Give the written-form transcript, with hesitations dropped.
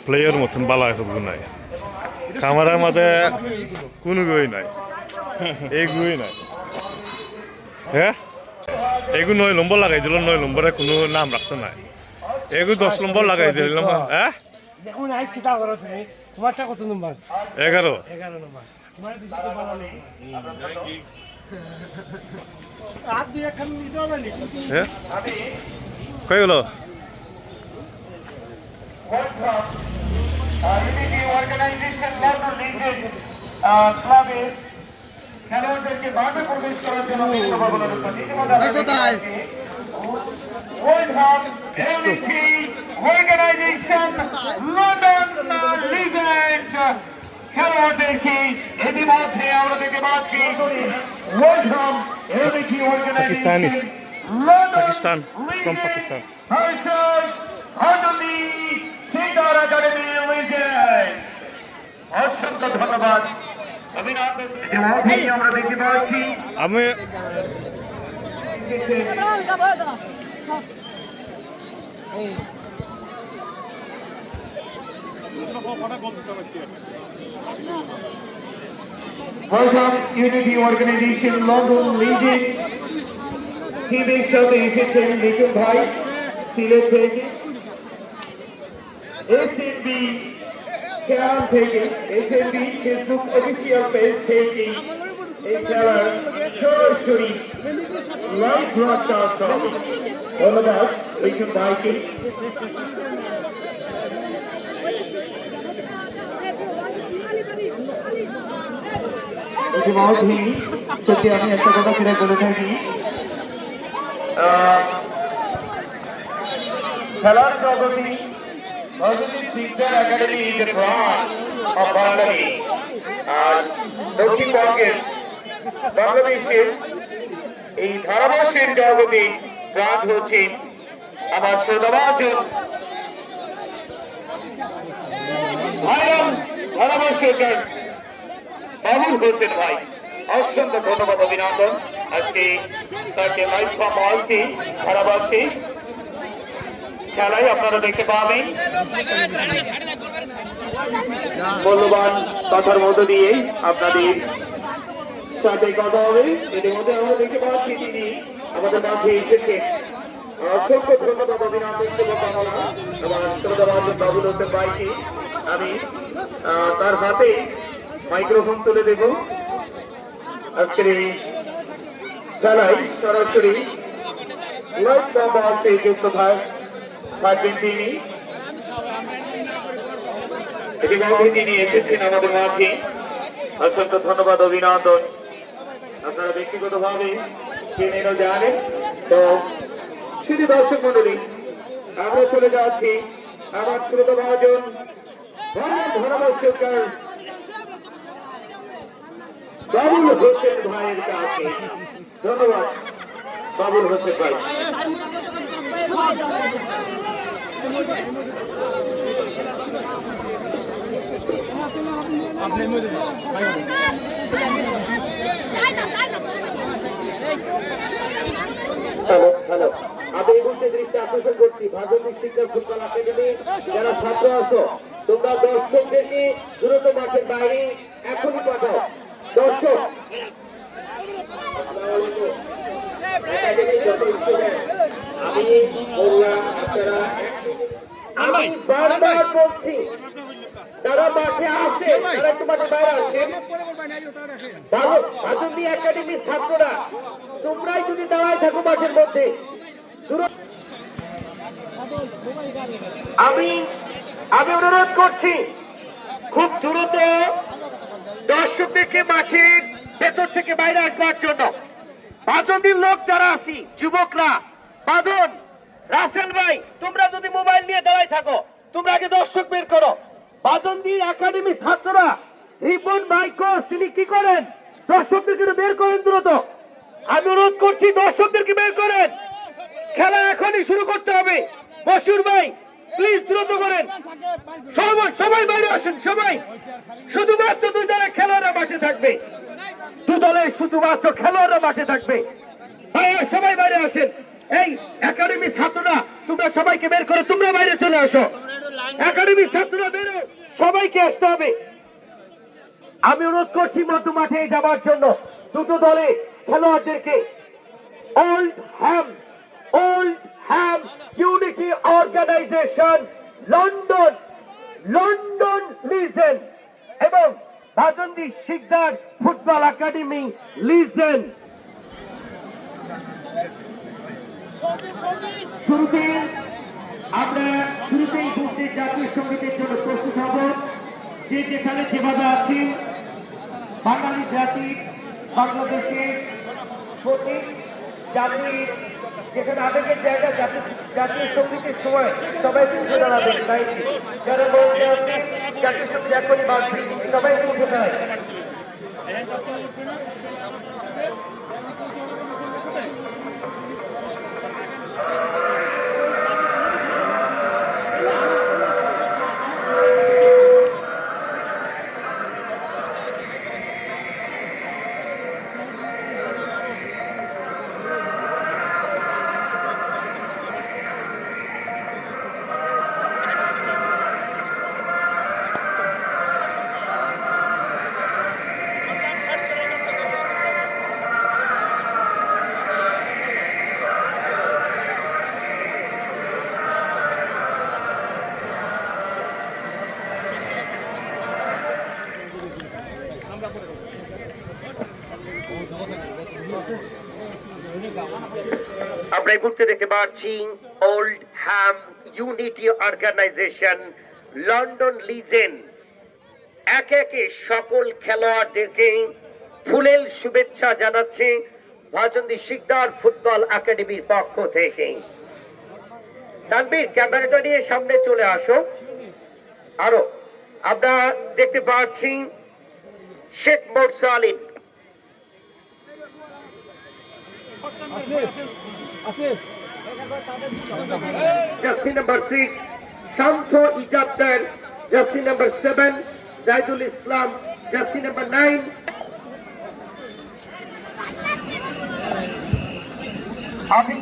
Player মতন বালা এখন নাই খামারের মধ্যে কোনো গুই নাই এই গুই নাই হ্যাঁ এগু 9 নম্বর লাগাই দিল 9 নম্বরে কোনো নাম রাখতে নাই এগু 10 নম্বর লাগাই দিলাম হ্যাঁ দেখুন আইস কিতা করো তুমি তোমারটা কত নম্বর 11 নম্বর তোমার দিছি তো ভালো নেই রাত দুই একখান নিতে হবে নি হ্যাঁ কই গেল ইউনিটি অর্গানাইজেশন লন্ডন লিজেন্ড ক্লাবের খেলোয়াড়দেরকে মাঠে প্রবেশ করার জন্য অর্গানাইজেশন লন্ডন লিজেন্ড খেলোয়াড়দেরকে ইতিমধ্যে আমরা দেখতে পাচ্ছি পাকিস্তানি পাকিস্তান from Pakistan অসংখ্য ধন্যবাদ আমরা দেখতে পাচ্ছি আমি Welcome Unity Organization London Legion টিমের সাথে এসেছেন লিটন ভাই সিলেট থেকে এসএনবি চ্যানেল থেকে এসএনবি ফেসবুক অফিসিয়াল পেজ থেকে এই খেলার সরাসরি লাইভ ব্রডকাস্ট হবে ধন্যবাদ লিটন ভাইকে ইতিমধ্যেই সত্যি আমি একটা কথা ফিরে বলে থাকি খেলার জগতে পজিটিভ শিক্ষা academy is a branch of Bangladesh আর দক্ষিণবঙ্গের বাংলাদেশের এই ধারাভাষ্যের জগতে ব্রাঞ্চ হচ্ছে আমার শ্রোতাভাজন ভাইরাল ধারাভাষ্যকার বাবুল হোসেন ভাই অসংখ্য ধন্যবাদ অভিনন্দন আজকে তাকে লাইভ পাওয়াচ্ছি ধারাভাষ্যে খেলায় আপনারা দেখতে পাবেন মূল্যবান কথার মধ্য দিয়ে আপনাদের সাথে কথা হবে এর মধ্যে আমরা দেখতে পাচ্ছি তিনি আমাদের মাঝে এসেছেন অসংখ্য ধন্যবাদ অভিনন্দন আমার শ্রোতাভাজন বাবুল হোসেন ভাইকে আমি তার হাতে মাইক্রোফোন তুলে দেব আজকের এই খেলায় সরাসরি লাইভ কম্বাসে যুক্ত থাকবেন তিনি ইতিমধ্যে তিনি এসেছেন আমাদের মাঝে অসংখ্য ধন্যবাদ অভিনন্দন আপনারা ব্যক্তিগতভাবে চেনেনও জানেন তো শুধু দর্শক মন্ডলী আমরা চলে যাচ্ছি আমার শ্রোতাভাজন ধারাভাষ্যকার বাবুল হোসেন ভাইয়ের কাছে ধন্যবাদ বাবুল হোসেন ভাই হ্যালো আমি এই মুহূর্তে দৃষ্টি আকর্ষণ করছি ভাগবত শিক্ষা ফুটবল একাডেমি যারা ছাত্র আছো তোমরা দর্শকদেরকে দ্রুত মাঠের বাইরে এখনই পাঠাও দর্শক আমি বললাম আপনারা আমি বারবার বলছি তারা মাঠে আসছে তারা একটু মাঠে বাইরে আসছেন ভাজুন্দি একাডেমির ছাত্ররা তোমরাই যদি দাঁড়ায় থাকো মাঠের মধ্যে আমি অনুরোধ করছি খুব দ্রুত দর্শকদেরকে মাঠের ভেতর থেকে বাইরে আসবার জন্য বাজন্দির লোক যারা আছি যুবকরা বাদন রাসেল ভাই তোমরা যদি মোবাইল নিয়ে দাঁড়ায় থাকো তোমরা আগে দর্শক বের করো বাজন্দি একাডেমি ছাত্ররা রিপন ভাই কোচ তিনি কি করেন দর্শকদেরকে বের করেন দ্রুত আমি অনুরোধ করছি দর্শকদেরকে বের করেন খেলা এখনই শুরু করতে হবে বসুর ভাই প্লিজ দ্রুত করেন সবাই বাইরে আসেন সবাই শুধুমাত্র দুই দলের খেলোয়াড়রা মাঠে থাকবে দু দলে শুধুমাত্র খেলোয়াড়রা মাঠে থাকবে ভাইয়া সবাই বাইরে আসেন। এই একাডেমি ছাত্ররা তোমরা সবাইকে বের করে তোমরা বাইরে চলে আসো। একাডেমির ছাত্ররা বেরো, সবাইকে আসতে হবে। আমি অনুরোধ করছি মধ্য মাঠে যাবার জন্য দুটো দলে খেলোয়াড়দেরকে। ওল্ড হ্যাম ইউনিটি অর্গানাইজেশন লন্ডন লিজেন্ড এবং বাজন্দি শিকদার ফুটবল একাডেমি লিজেন্ড। শুরুতেই বলতে জাতীয় সঙ্গীতের জন্য প্রস্তুত হব। যে যেখানে যেভাবে আছি, বাঙালি জাতি বাংলাদেশের প্রতি জাতি যেখানে আবেগের জায়গা, জাতীয় সঙ্গীতের সময় সবাই উঠে দাঁড়াবেন। তাই যারা বলতে জাতীয় সঙ্গীত এখনই বাঁচবে, সবাইকে উঠে দাঁড়ায়। আমরা এই মুহূর্তে দেখতে পাচ্ছি ওল্ড হ্যাম ইউনিটি অর্গানাইজেশন লন্ডন লিজেন্ড একে একে সকল খেলোয়াড়দেরকে ফুলেল শুভেচ্ছা জানাচ্ছে ভাজন্দি শিকদার ফুটবল একাডেমির পক্ষ থেকে। তানবীর, ক্যামেরাটা নিয়ে সামনে চলে আসো। আরো আমরা দেখতে পাচ্ছি শেখ মোরসালিন, জার্সি নাম্বার 6 শান্ত ইজাদ্দার, জার্সি নাম্বার 7 জাহিদুল ইসলাম, জার্সি নাম্বার 9 আমি